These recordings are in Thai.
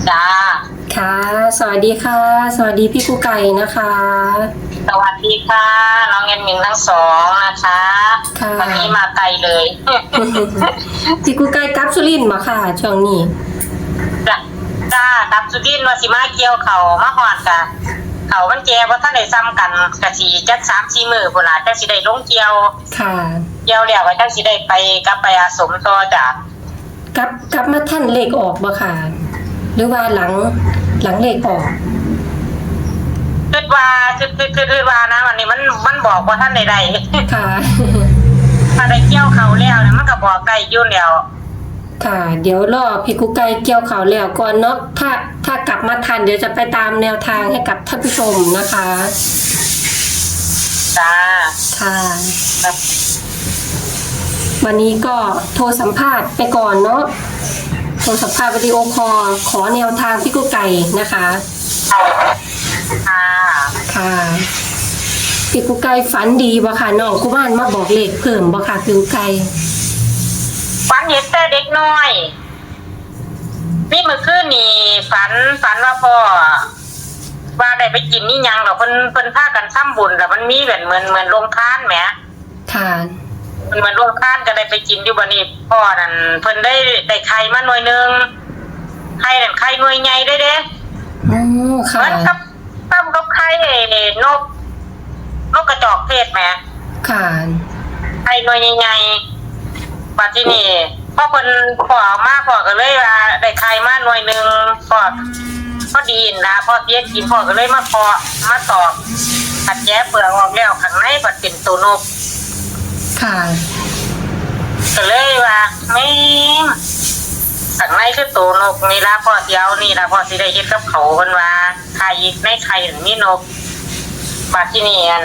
จ้าค่ะ สวัสดีค่ะ สวัสดีพี่กุ๊กไก่นะคะ สวัสดีค่ะน้องเอ็นมินทั้งสองนะคะค่ะ วันนี้มาไกลเลย พี่กุ๊กไก่กลับสุรินทร์มาค่ะช่วงนี้ จ้าจ้าดับสุดินวาสิมาเกี่ยวเขามาหอดกะเขามันแก่ว่าท่านได้ซ้ำกันกะสีจัด3-4 มื้อพุ่นล่ะจังสิได้ลงเกี่ยว ค่ะ เกี่ยวแล้วก็จังสิได้ไปกลับไปอาสมต่อจ้ะ กลับมาท่านเลขออกบ่ค่ะ หรือว่าหลังเลขออก คิดว่านะวันนี้มันบอกว่าท่านใด ค่ะ ถ้าได้เกี่ยวเขาแล้วเนี่ยมันก็บอกได้อยู่แล้ว ค่ะ เดี๋ยวรอพี่กุ๊กไก่เกี่ยวข่าวแล้วก่อนเนาะถ้ากลับมาทันเดี๋ยวจะไปตามแนวทางให้กับท่านผู้ชมนะคะ จ้า ค่ะ วันนี้ก็โทรสัมภาษณ์ไปก่อนเนาะโทรสัมภาษณ์วิดีโอคอลขอแนวทางพี่กุ๊กไก่นะคะ ค่ะ ค่ะพี่กุ๊กไก่ฝันดีบ่ค่ะน้องกุมารมาบอกเลขเพิ่มบ่ค่ะพี่กุ๊กไก่ ฝันเห็นแต่เด็กน้อยนี่เมื่อคืนนี่ฝันว่าพ่อว่าได้ไปกินนี่ยังหรอเพิ่นพากันทำบุญแล้วมันมีแบบเหมือนโรงทานแหม ค่ะ มันเหมือนโรงทานก็ได้ไปกินอยู่บัดนี้พ่อนั่นเพิ่นได้ไข่มาหน่วยนึงไข่นั่นไข่หน่วยใหญ่เด้ อ๋อ เห ค่ะ มือนกับตั้มกับไข่นกกระจอกเทศแหม ค่ะ ไข่หน่วยใหญ่ๆปัจจุบันนี้พ่อคนขอมาพ่อก็เลยว่าได้ไข่มาหน่วยหนึ่งพ่อดีนะพ่อเตี้ยกินพ่อก็เลยมาตอกขัดแย้เปลือกออกแล้วข้างในก็เป็นตัวนก ค่ะ ก็เลยว่าไม่ข้างในคือตัวนกนี่ละพ่อเดียวนี่ละพ่อสิได้เฮ็ดกับเขาคนว่าไข่ในไข่มีนกปัจจุบัน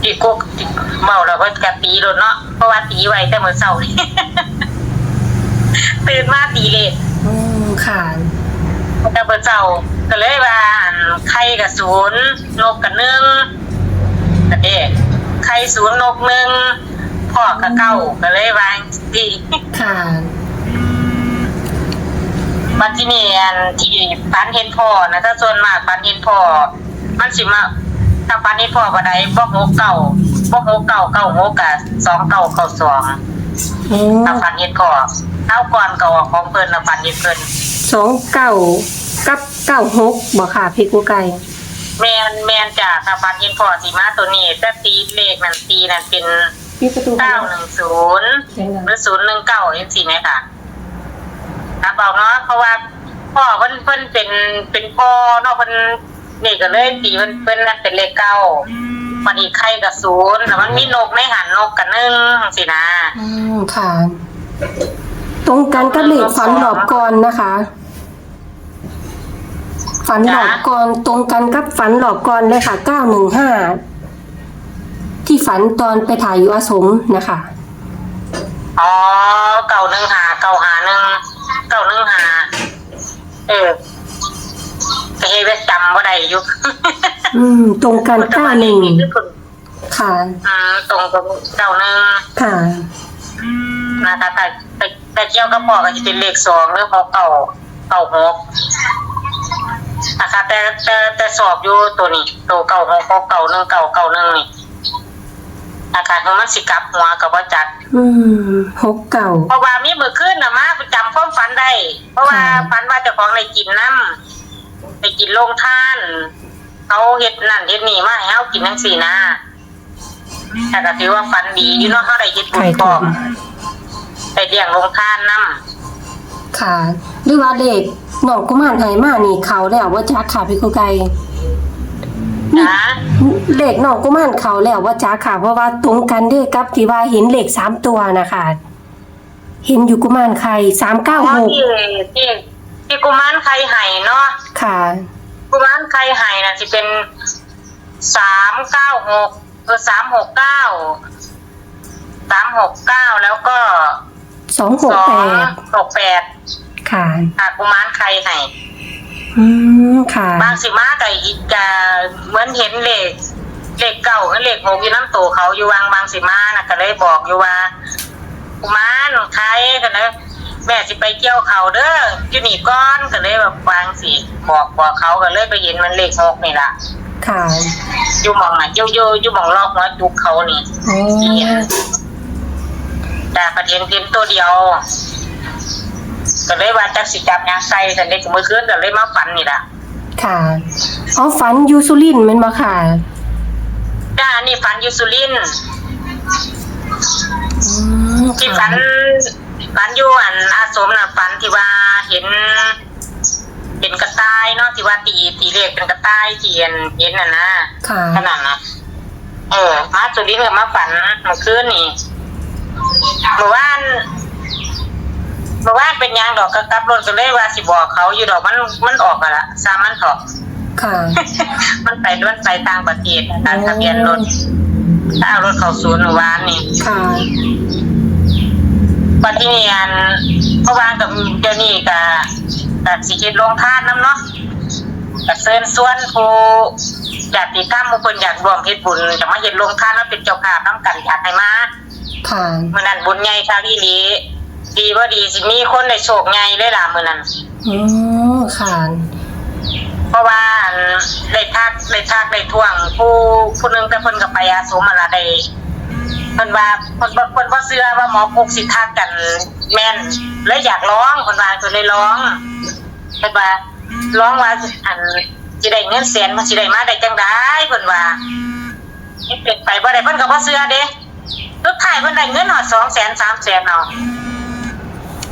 ที่กุ๊กเมาแล้วก็กะตีโดนเนาะเพราะว่าตีไว้แต่เมื่อเช้านี่ ตื่นมาตีเลย อืมค่ะ แต่เมื่อเช้าก็เลยว่าไข่กับศูนย์นกกับ1แต่เด็กไข่ศูนย์นก1พ่อกับ9ก็เลยวางดี ค่ะ บัดที่นี่ที่ฝันเห็นพ่อนะถ้าส่วนมากฝันเห็นพ่อมันสิมาถ้าฝันเห็นพ่อบ่ได้บ่6 9 9 6กับ29 92อืม ถ้าฝันเห็นพ่อเอาก่อนก็ออกของเพิ่นนะฝันเห็นเพิ่น 29กับ96บ่ค่ะพี่กุ๊กไก่ แม่นจ้ะถ้าฝันเห็นพ่อสิมาตัวนี้แต่ตีเลขนั่นเป็น พี่ประตู 910หรือ019จังซี่แม่ค่ะถ้าบอกเนาะเพราะว่าพ่อเพิ่นเป็นพ่อเนาะเพิ่นนี่ก็เลยตีเพิ่นนั่นเป็นเลข9มันอีกไข่กับ0แล้วมันมีนกในหันนกกับ1จังซี่นะ อืมค่ะ ตรงกันก็เลขฝันหลอบก่อนนะคะ ฝันหลอบก่อนตรงกันกับฝันหลอบก่อนเลยค่ะ915ที่ฝันตอนไปถ่ายอยู่อาสมนะคะ อ๋อก็เฮ็ดไว้จำบ่ได้อยู่ ตรงกัน91ค่ะ ตรงกับ91 ค่ะ นะคะแต่เกี่ยวกับพ่อก็จะเป็นเลข2หรือ6 นะคะแต่สอบอยู่ตัวนี้ตัว96 91 991นี่นะคะคือมันสิกลับหัวกับว่าจัด 69เพราะว่ามีมื้อคืนน่ะมาจำความฝันได้เพราะว่าฝันว่าเจ้าของได้กินน้ำได้กินโรงทานเขาเฮ็ดนั่นเฮ็ดนี่มาให้เฮากินจังซี่นะแต่ก็ถือว่าฝันดีอยู่เนาะเฮาได้เฮ็ดบุญพร้อมได้เลี้ยงโรงทานนำ ค่ะ หรือว่าเลขน้องกุมารไหมานี่เขาแล้วว่าจักค่ะพี่กุ๊กไก่ นะ เลขน้องกุมารเขาแล้วว่าจักค่ะ เพราะว่าตรงกันเด้อกับที่ว่าเห็นเลข3ตัวนะคะเห็นอยู่กุมารไข่396ที่กุมารไข่ไห่เนาะ ค่ะ กุมารไข่ไห่น่ะสิเป็น396หรือ369แล้วก็268 268ค่ะ ค่ะกุมารไข่ไห่ ค่ะ บางสิมาก็อีกจะเหมือนเห็นเลขเก่าเลข6อยู่น้ำตัวเขาอยู่วางบางสิมาน่ะก็เลยบอกอยู่ว่ากุมารไข่กันนะ แม่สิไปเกี่ยวเขาเด้ออยู่นี่ก้อนก็เลยแบบฟังสิบอกเขาก็เลยไปเห็นมันเลข6นี่ล่ะค่ะ อยู่หมองน่ะอยู่หมองลอกหัวจุกเขานี่ อ๋อ แต่ประเด็นเพียงตัวเดียวก็เลยว่าจักสิจับยางใส่แต่เด็กมือคืนก็เลยมาฝันนี่ล่ะ ค่ะอ๋อฝันอยู่สุรินทร์แม่นบ่ค่ะ จ้านี่ฝันอยู่สุรินทร์ อืม ที่ ค่ะ ฝันอยู่อาสมน่ะฝันที่ว่าเห็นกระต่ายเนาะที่ว่าตีเลขเป็นกระต่ายที่เห็นน่ะนะ ค่ะ ขนาดนะมาสุรินทร์ก็มาฝันเมื่อคืนนี่เมื่อวานเป็นยางดอกกลับรถก็เลยว่าสิบอกเขาอยู่ดอกมันออกกันละซ้ำมันถอก ค่ะ มันไปต่างประเทศตามทะเบียนรถถ้าเอารถเข้าศูนย์เมื่อวานนี่ ค่ะ ปัจจุบันเพราะว่ากับเดี๋ยวนี้กับสิเฮ็ดลงทานน้ำเนาะกับเชิญชวนผู้ญาติธรรมผู้เพิ่นอยากร่วมเฮ็ดบุญจะมาเฮ็ดลงทานแล้วเป็นเจ้าภาพนำกันอยากให้มา ค่ะ มื้อนั้นบุญใหญ่ค่ะอีหลีดีบ่ดีสิมีคนได้โชคใหญ่เลยล่ะมื้อนั้น อืมค่ะ เพราะว่าได้ทักได้ท่วงผู้นึงแต่เพิ่นก็ไปอาสมมาละได้เพิ่นว่าเพิ่นบ่เชื่อว่าหมอปุกสิทักกันแม่นเลยอยากร้องเพิ่นว่าเพิ่นเลยร้องเพิ่นว่าร้องว่าสิได้เงินแสนมันสิได้มาได้จังได๋เพิ่นว่าเป็นไปบ่ได้เพิ่นก็บ่เชื่อเด้สุดท้ายเพิ่นได้เงินฮอด 200,000 300,000 เอา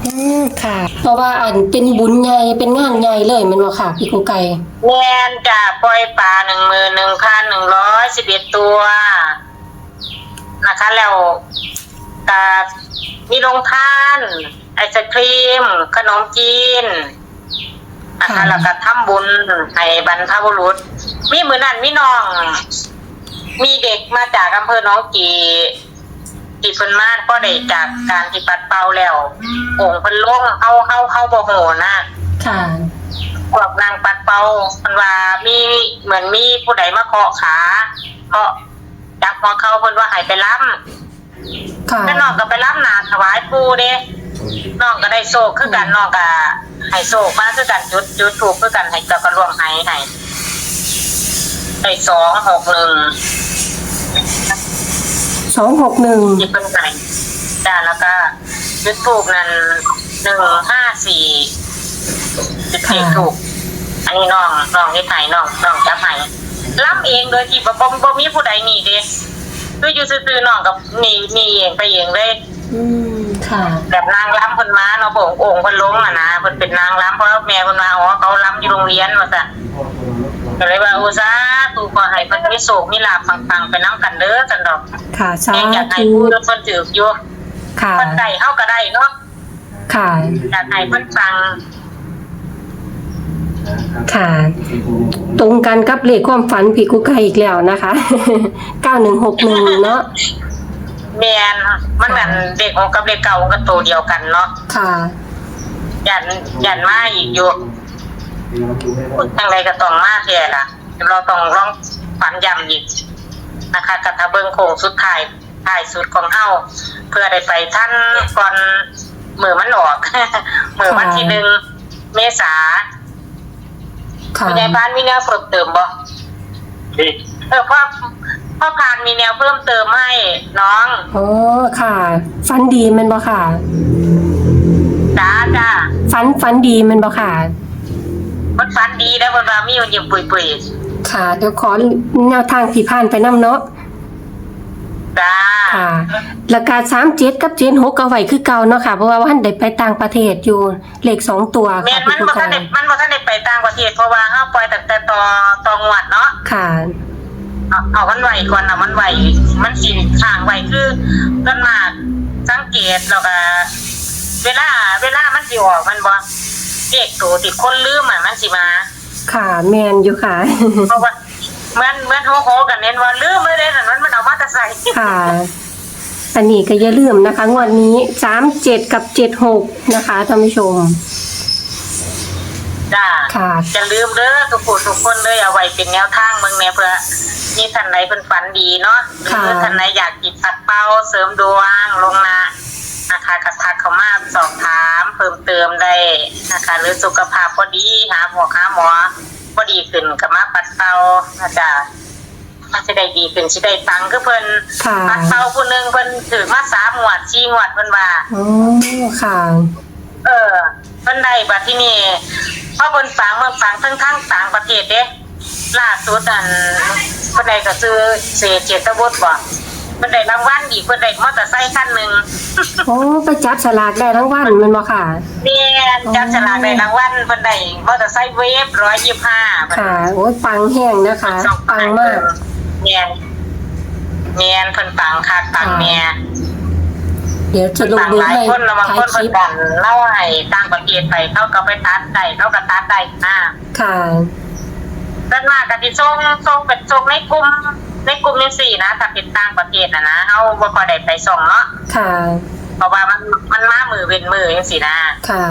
อืมค่ะ เพราะว่าเป็นบุญใหญ่เป็นงานใหญ่เลยแม่นบ่ค่ะพี่กุ๊กไก่ แม่นจ้ะปล่อยปลา 11,111 ตัวนะคะแล้วก็มีโรงทานไอศครีมขนมจีนนะคะแล้วก็ทำบุญให้บรรพบุรุษมีมื้อนั้นมีน้องมีเด็กมาจากอำเภอหนองกี่ที่เพิ่นมาก็ได้จากการที่ปัดเป่าแล้วองค์เพิ่นลงเฮาบ่โหนะ ค่ะ พวกนางปัดเป่าเพิ่นว่ามีเหมือนมีผู้ใดมาเคาะขาเคาะจับหัวเขาเพิ่นว่าให้ไปล้ำ ค่ะ แล้วน้องก็ไปล้ำหนาถวายปู่เด้น้องก็ได้โศกคือกันน้องก็ให้โศกมาคือกันจุดถูกคือกันให้กับกระรวงให้ได้261 ที่เพิ่นให้จ้าแล้วก็จุดถูกนั้น154จุดถูกอันนี้น้องเฮ็ดให้น้องจับให้ล้ำเองโดยที่บ่มีผู้ใดหนีเด้คืออยู่ซื่อๆน้องกับหนีเองไปเองเลย อืมค่ะ แบบนางล้ำเพิ่นมาเนาะองค์เพิ่นลงอ่ะนะเพิ่นเป็นนางล้ำเพราะแม่เพิ่นว่าอ๋อเขาล้ำอยู่โรงเรียนว่าซั่นก็เลยว่าโอ้ซาตู่ขอให้เพิ่นมีโชคมีลาภปังๆไปนํกันเด้อจังดอก ค่ะสา อยากให้ ธุ ผู้เพิ่นถืออยู่ ค่ะ เพิ่นได้เฮาก็ได้เนาะ ค่ะ อยากให้เพิ่นฟัง ค่ะ ตรงกันกับเลขความฝันพี่กุ๊กไก่อีกแล้วนะคะ 9161 เนาะ แม่นมันเหมือนเด็กกับเด็กเก่าก็ตัวเดียวกันเนาะ ค่ะ ยันมาอีกอยู่ทางใดก็ต้องมาแท้ล่ะเราต้องลองฝันย้ำอีกนะคะกะทะเบิ่งโค้งสุดท้ายสุดของเฮาเพื่อได้ไปท่านก่อนมื้อมันออก มื้อวันที่1 เมษา ค่ะ คุณยายพานมีแนวเพิ่มเติมบ่พ่อพานมีแนวเพิ่มเติมให้น้อง อ๋อค่ะฝันดีแม่นบ่ค่ะ จ้า ฝันดีแม่นบ่ค่ะ มันฝันดีแล้วมันว่ามีมันยิ้มปุย ค่ะ เดี๋ยวขอแนวทางที่ผ่านไปนํเนาะ ๆจ้า ค่ะแล้วก็37กับ76ก็ไว้คือเก่าเนาะค่ะเพราะว่าท่านได้ไปต่างประเทศอยู่เลข2ตัว แม่ ค่ะ นมัน พี่กุ๊ บ่ ก ทัน ไก่ ได้ไปต่างประเทศเพราะว่าเฮาปล่อยตั้งแต่ต่องวดเนาะ ค่ะ เอามันไว้ก่อนนะมันไว้มันสิข้างไว้คือต้นมากสังเกตแล้วก็เวลามันสิออกมันบ่เด็กตัวที่คนลืมมันสิมา ค่ะแม่นอยู่ค่ะ เพราะว่าเหมือนโหกันเน้นว่าลืมเลยเด้นั่นมันเอามาแต่ใส่ ค่ะ อันนี้ก็อย่าลืมนะคะงวดนี้37กับ76นะคะท่านผู้ชม จ้า ค่ะ อย่าลืมเด้อทุกคนเลยเอาไว้เป็นแนวทางเบิ่งแน่เพื่อมีท่านใดเพิ่นฝันดีเนาะหรือท่านใดอยากจิตปัดเป่าเสริมดวงลงนะนะคะกระทักเข้ามาสอบถาม เพิ่มเติมได้นะคะหรือสุขภาพพอดีหาหมอพอดีขึ้นกับมาปัดเป่าอาจารย์มันจะได้ดีขึ้นสิได้ตังคือเพิ่น ค่ะ ปัดเป่าผู้หนึงเพิ่นถือมา3 งวด 4 งวดเพิ่นว่า อ๋อค่ะ เพิ่นได้บัดที่นี่เพราะเพิ่นฝังทั้งต่างประเทศเด้ล่าสุดอันเพิ่นได้ก็ซื้อเศษเจตวุฒิบ่เพิ่นได้รางวัลอีกเพิ่นได้มอเตอร์ไซค์คันหนึง โอ้ไปจับฉลากได้ทั้งวันแมันบ่ค่ะ เนี่ยจับฉลากได้รางวัลเพิ่นได้มอเตอร์ไซค์เวฟ125 ค่ะ โอ้ยปังแห้งนะคะ ปังมาก เนียนเพิ่นปังคักปังแม่ เดี๋ยวจะลง ปัง ดู หลาย ให้ คนแล้วบาง ท้าย คน ค เพิ่ ลิ น ป ดันเล่าให้ต่างประเทศไปเขาก็ไปตัดได้เขาก็ตัดได้นะ ค่ะ ด้านมากก็สิส่งเป็นส่งในกลุ่มจังซี่นะถ้าเป็นต่างประเทศนะเฮาบ่ค่อยได้ไปส่งเนาะ ค่ะ เพราะว่ามันมามือเว้นมือจังซี่นะ ค่ะ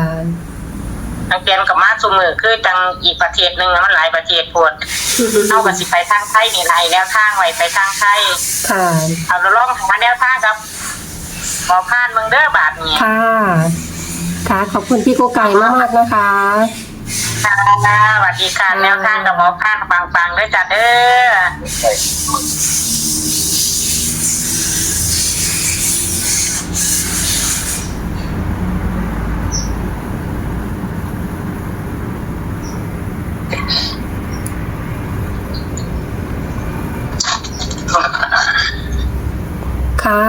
ทางเตียนกับมาซุมือคือจังอีกประเทศนึงมันหลายประเทศโพดเฮาก็สิไปทางไทยนี่ไล่แนวทางไว้ไปทางไทย ค่ะ เอาลองหาแนวทางครับหมอพานเมืองเด้อบาทนี้ ค่ะ ค่ะ ขอบคุณพี่โกไก่มากๆนะคะ ค่ะสวัสดีค่ะแนวทางกับหมอพานปังๆด้วยจ้ะเด้อ ค่ะ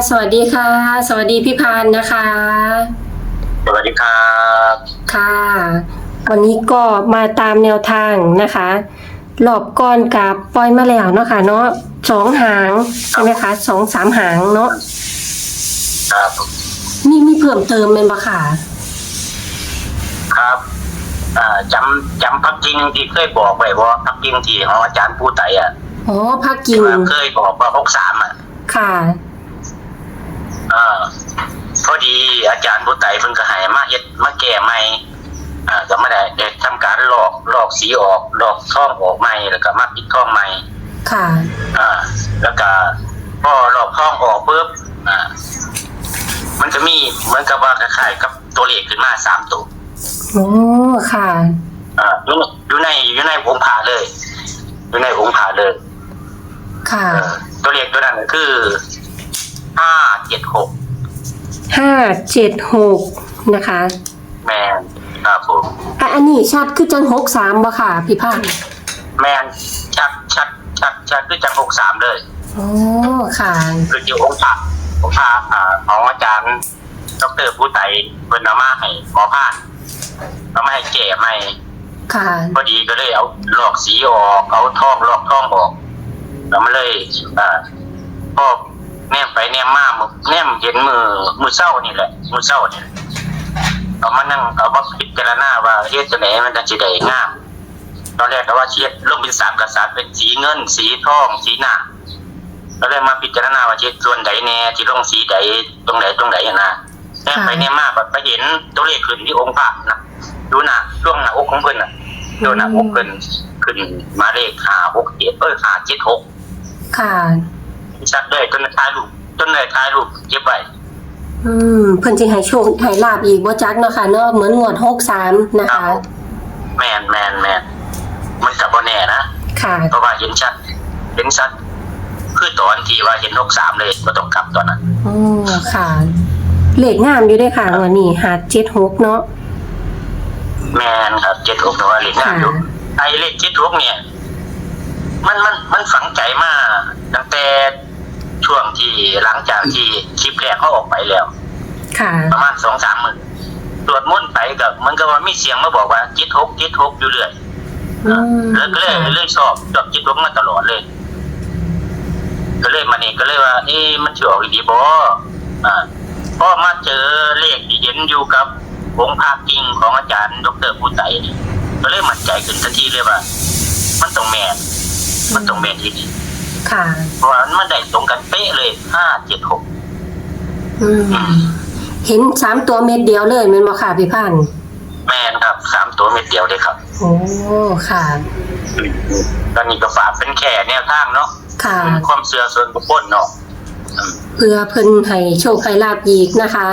สวัสดีค่ะ สวัสดีพี่พานนะคะ สวัสดีครับ ค่ะ วันนี้ก็มาตามแนวทางนะคะรอบก่อนกับปล่อยมาแล้วเนาะค่ะเนาะ2 หางใช่ไหมคะ2-3 หางเนาะ ครับ มีเพิ่มเติมเป็นปะค่ะ ครับจำพักจริงที่เคยบอกไว้ว่าพักจริงที่ของอาจารย์ผู้ไต่อ่ะ อ๋อภาคกิน เคยบอกว่า63อ่ะ ค่ะ พอดีอาจารย์ผู้ไต่เพิ่นก็ให้มาเฮ็ดมาแก้ใหม่ก็ไม่ได้ทำการลอกสีออกลอกท่องออกใหม่แล้วก็มาปิดท่องใหม่ ค่ะ แล้วก็พอลอกท่องออกปุ๊บมันจะมีเหมือนกับว่าคล้ายๆกับตัวเลขขึ้นมา3ตัว โอ้ค่ะ อยู่ในองค์พระเลยอยู่ในองค์พระเลย ค่ะ ตัวเลขตัวนั้นคือ576 576นะคะ แมนครับผม อันนี้ชัดคือจัง63บ่ค่ะพี่พาน แมนชัดคือจัง63เลย โอ้ค่ะ คืออยู่องค์พระของอาจารย์ดร.ผู้ไต่เพิ่นเอามาให้หมอพานเอามาให้แก้ใหม่ ค่ะ พอดีก็เลยเอาลอกสีออกเอาท่องลอกท่องออกแล้วมันเลยพอแนมไปแนมมาแนมเห็นมือเศร้านี่แหละมือเศร้าเนี่ยเอามานั่งเอามาพิจารณาว่าเฮ็ดจังได๋มันจะได้งามตอนแรกก็ว่าเฮ็ดลงเป็น3กษัตริย์เป็นสีเงินสีทองสีหน้าก็เลยมาพิจารณาว่าเฮ็ดส่วนใดแน่ที่ลงสีใดตรงไหนนะแนมไปแนมมาก็ไปเห็นตัวเลขขึ้นที่องค์พระนะดูหน้าช่วงหน้าอกของเพิ่นน่ะดูหน้าอกเพิ่นขึ้นมาเลข567 576 ค่ะ ชัดเลยจนได้ถ่ายรูปเก็บไว้ เพิ่นสิให้โชคให้ลาบอีกบ่จักเนาะค่ะเนาะเหมือนงวด63นะคะ แมนมันกับบ่แน่นะ ค่ะ เพราะว่าเห็นชัดคือตอนที่ว่าเห็น63เลยบ่ต้องกลับตอนนั้น โอ้ค่ะเลขงามอยู่เด้อค่ะงวดนี้576เนาะ แมนครับ76แต่ว่าเลขงามอยู่ ค่ะ ไอ้เลข76เนี่ยมันฝังใจมาตั้งแต่ช่วงที่หลังจากที่คลิปแรกเขาออกไปแล้ว ค่ะ ประมาณ 2-3 มื้อตรวจมุ่นต์ไปก็มันก็ว่ามีเสียงมาบอกว่า76อยู่เรื่อย แล้วก็เลยชอบ76มาตลอดเลย ก็เลยมานี่ก็เลยว่ามันสิออกดีบ่พอมาเจอเลขที่เห็นอยู่กับองค์พระกิ่งของอาจารย์ดร.ผู้ไต่นี่ก็เลยมั่นใจขึ้นทันทีเลยว่า มันต้องแม่นจริง ค่ะ เพราะว่ามันได้ตรงกันเป๊ะเลย576 เห็น3ตัวเม็ดเดียวเลยแม่นบ่ค่ะพี่พันธุ์ แม่นครับ3ตัวเม็ดเดียวเลยครับ โอ้ค่ะ ตอนนี้ก็ฝากเป็นแค่แนวทางเนาะ ค่ะ ความเชื่อส่วนบุคคลเนาะ เพื่อเพิ่นให้โชคให้ลาบอีกนะคะ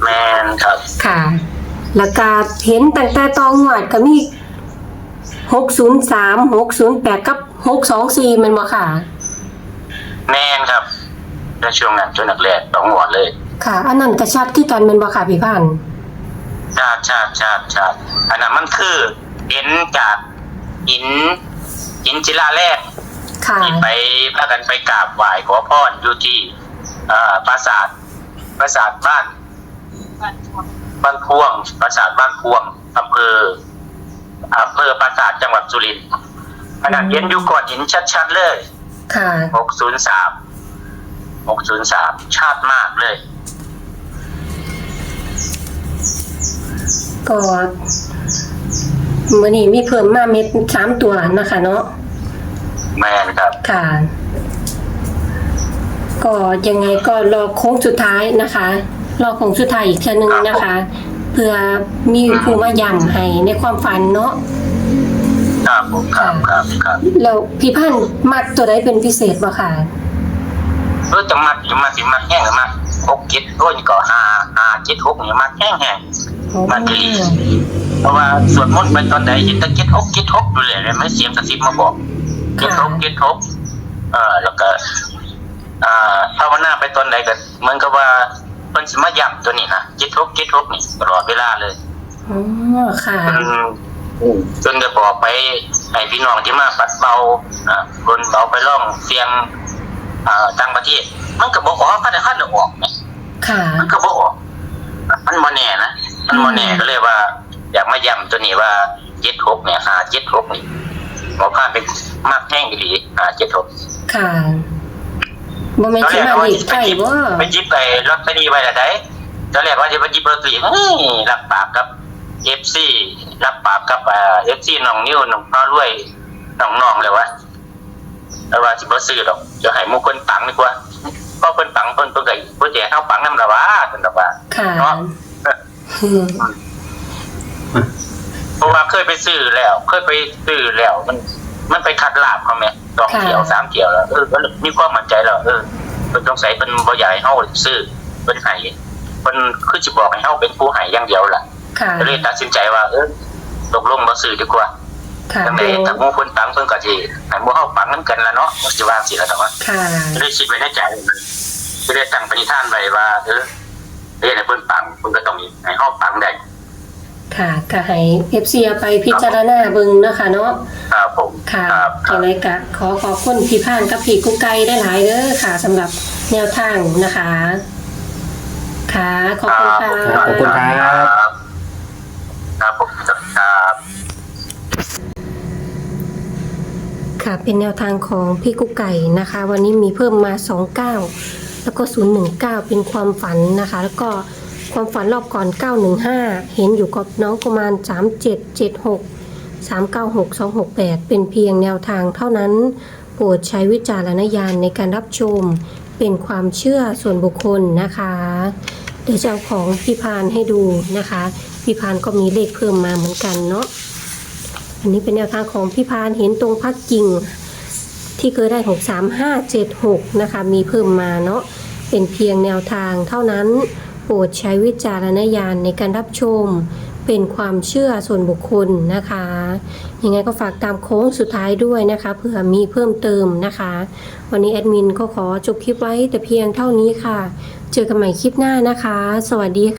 แม่นครับ ค่ะ ค่ะ แล้วก็เห็นตั้งแต่ตองวดก็มี603 608กับ624มันบ่ค่ะ แม่นครับในช่วงนั้นช่วงแรกๆต้องหัวดเลย ค่ะ อันนั้นก็ชัดที่กันแมันบ่ค่ะพี่พันธุ์ ชาติอันนั้นมันคือเห็นจากหินศิลาแรก ค่ะ ที่ไปพากันไปกราบไหว้ขอพรอยู่ที่ปราสาทบ้านพวงปราสาทบ้านพวงอำเภอปราสาทจังหวัดสุรินทร์ขนาดเห็นอยู่ก่อนหินชัดๆเลย ค่ะ 603ชาติมากเลย ก็มื้อนี้มีเพิ่มมาเม็ด3ตัวนะคะเนาะ แม่นครับ ค่ะ ก็ยังไงก็รอโค้งสุดท้ายนะคะ รอโค้งสุดท้ายอีกเทื่อนึงนะคะ เพื่อมีผู้มาย้ำให้ในความฝันเนาะ ครับผมครับ แล้วพี่พันธุ์มักตัวใดเป็นพิเศษบ่ค่ะ จะมักแห้งหรือมัก6-7โอ้ยก็5-7-6นี่มักแห้งมักดีเพราะว่าสวดมนต์ไปตอนใดเห็นแตะ7-6อยู่เลยไม่เสียงกระซิบมาบอก7-6แล้วก็ภาวนาไปตอนใดก็เหมือนกับว่าเพิ่นสิมาย้ำตัวนี้นะ7-6นี่ตลอดเวลาเลย อ๋อ ค่ะ จนจะบอกไปให้พี่น้องที่มาปัดเบาบนเบาไปล่องเสียงต่างประเทศมันก็บอกว่าพันธุ์ออกเนี่ย ค่ะ มันก็บอกออกมันโมแน่นะมันโมแน่ก็เลยว่า อยากมาย้ำตัวนี้ว่า7-6เนี่ย5-7-6นี่หมอพาเป็นมากแห้งดี5-7-6ค่ะบ่แม่นสิมาอีกใกล้บ่ ไปยิบไปลอตเตอรี่ไว้ละได้ตอนแรกว่าจะไปยิบลอตเตอรี่รับปากกับ FC รับปากกับ FC น้องนิ้วน้องพ่อรวยน้องเลยวะแล้วว่าสิบ่ซื้อดอกจะให้หมู่คนปังดีกว่าเพราะเพิ่นปังเพิ่นก็บ่แจกเฮาปังนำละว่าเพิ่นบอกว่า ค่ะ เนาะเพราะว่าเคยไปซื้อแล้วมันไปคัดลาบเขาแม่2เที่ยว3เที่ยวแล้วก็มีความมั่นใจแล้วเพิ่นสงสัยเพิ่นบ่อยากให้เฮาซื้อเพิ่นให้เพิ่นคือสิบอกให้เฮาเป็นผู้ให้อย่างเดียวล่ะ ค่ะ ก็เลยตัดสินใจว่าตกลงบ่ซื้อดีกว่า ค่ะ จังได๋ถ้าหมู่คนปังเพิ่นก็สิให้หมู่เฮาปังนำกันล่ะเนาะสิว่าสิล่ะแต่ว่า ค่ะ เลยคิดไว้ในใจก็เลยตั้งปณิธานไว้ว่าเให้เพิ่นปังเพิ่นก็ต้องให้เฮาปังได้ ค่ะก็ให้ FC เอาไปพิจารณาเบิ่งเนาะค่ะเนาะ ครับผม ค่ะ ครับ จังได๋ก็ขอบคุณพี่พานกับพี่กุ๊กไก่ได้หลายเด้อค่ะสำหรับแนวทางนะคะ ค่ะขอบคุณค่ะ ขอบคุณครับ ครับผมครับ ค่ะเป็นแนวทางของพี่กุ๊กไก่นะคะ วันนี้มีเพิ่มมา29แล้วก็019เป็นความฝันนะคะ แล้วก็ความฝันรอบก่อน915เห็นอยู่กับน้องกุมาร3776 396 268เป็นเพียงแนวทางเท่านั้นโปรดใช้วิจารณญาณในการรับชมเป็นความเชื่อส่วนบุคคลนะคะเดี๋ยวจะเอาของพี่พานให้ดูนะคะพี่พานก็มีเลขเพิ่มมาเหมือนกันเนาะอันนี้เป็นแนวทางของพี่พานเห็นตรงพักกิ่งที่เคยได้63576นะคะมีเพิ่มมาเนาะเป็นเพียงแนวทางเท่านั้นโปรดใช้วิจารณญาณในการรับชมเป็นความเชื่อส่วนบุคคลนะคะยังไงก็ฝากตามโค้งสุดท้ายด้วยนะคะเผื่อมีเพิ่มเติมนะคะวันนี้แอดมินก็ขอจบคลิปไว้แต่เพียงเท่านี้ค่ะเจอกันใหม่คลิปหน้านะคะสวัสดีค่ะ